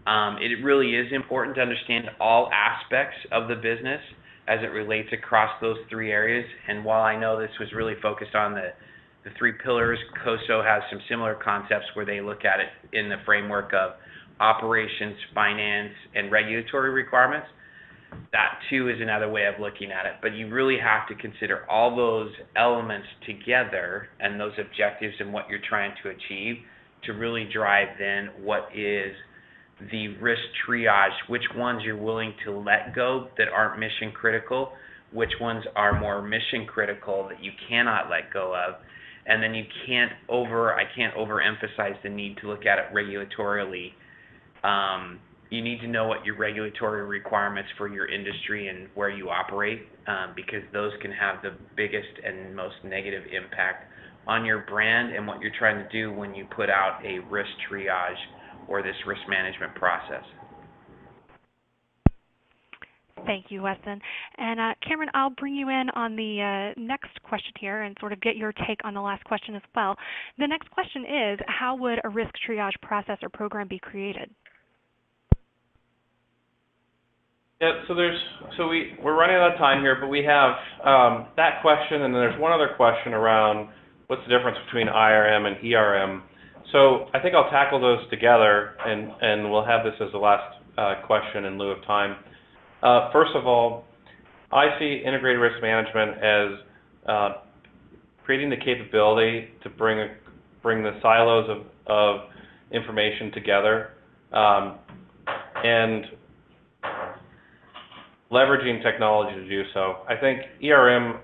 It really is important to understand all aspects of the business as it relates across those three areas. And while I know this was really focused on the three pillars, COSO has some similar concepts where they look at it in the framework of operations, finance, and regulatory requirements. That too is another way of looking at it. But you really have to consider all those elements together and those objectives and what you're trying to achieve to really drive then what is the risk triage, which ones you're willing to let go that aren't mission critical, which ones are more mission critical that you cannot let go of. And then I can't overemphasize the need to look at it regulatorily. You need to know what your regulatory requirements for your industry and where you operate, because those can have the biggest and most negative impact on your brand and what you're trying to do when you put out a risk triage or this risk management process. Thank you, Weston. And Cameron, I'll bring you in on the next question here and sort of get your take on the last question as well. The next question is, how would a risk triage process or program be created? Yeah, we're running out of time here, but we have that question, and then there's one other question around what's the difference between IRM and ERM. So I think I'll tackle those together, and we'll have this as the last question in lieu of time. First of all, I see integrated risk management as creating the capability to bring the silos of information together and leveraging technology to do so. I think ERM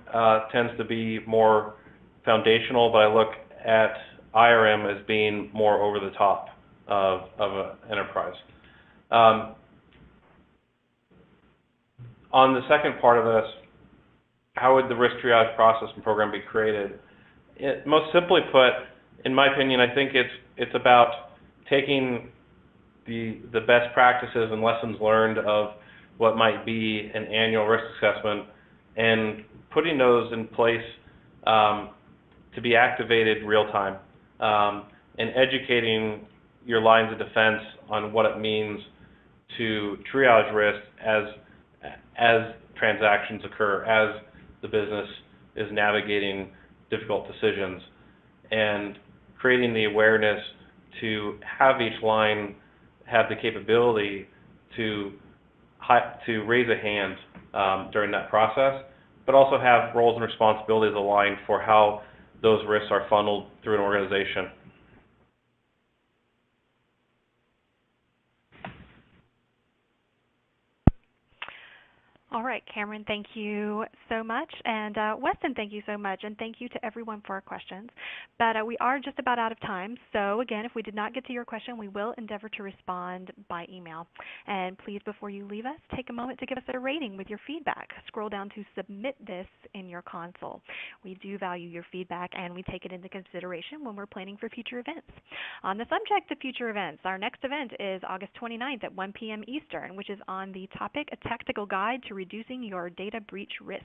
tends to be more foundational, but I look at IRM as being more over the top of an enterprise. On the second part of this, how would the risk triage process and program be created? Most simply put, in my opinion, I think it's about taking the best practices and lessons learned of what might be an annual risk assessment and putting those in place to be activated real time, and educating your lines of defense on what it means to triage risk as transactions occur, as the business is navigating difficult decisions, and creating the awareness to have each line have the capability to raise a hand during that process, but also have roles and responsibilities aligned for how those risks are funneled through an organization. All right, Cameron, thank you so much. And Weston, thank you so much. And thank you to everyone for our questions. But we are just about out of time. So again, if we did not get to your question, we will endeavor to respond by email. And please, before you leave us, take a moment to give us a rating with your feedback. Scroll down to submit this in your console. We do value your feedback, and we take it into consideration when we're planning for future events. On the subject of future events, our next event is August 29th at 1 p.m. Eastern, which is on the topic, A Tactical Guide to Reducing Your Data Breach Risk.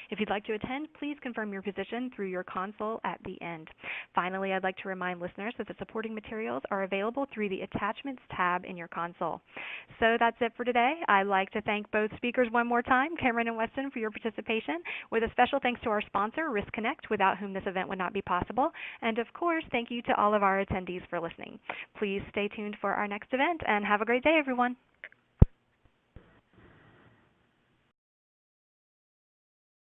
If you'd like to attend, please confirm your position through your console at the end. Finally, I'd like to remind listeners that the supporting materials are available through the Attachments tab in your console. So that's it for today. I'd like to thank both speakers one more time, Cameron and Weston, for your participation, with a special thanks to our sponsor, Risk Connect, without whom this event would not be possible. And of course, thank you to all of our attendees for listening. Please stay tuned for our next event, and have a great day, everyone.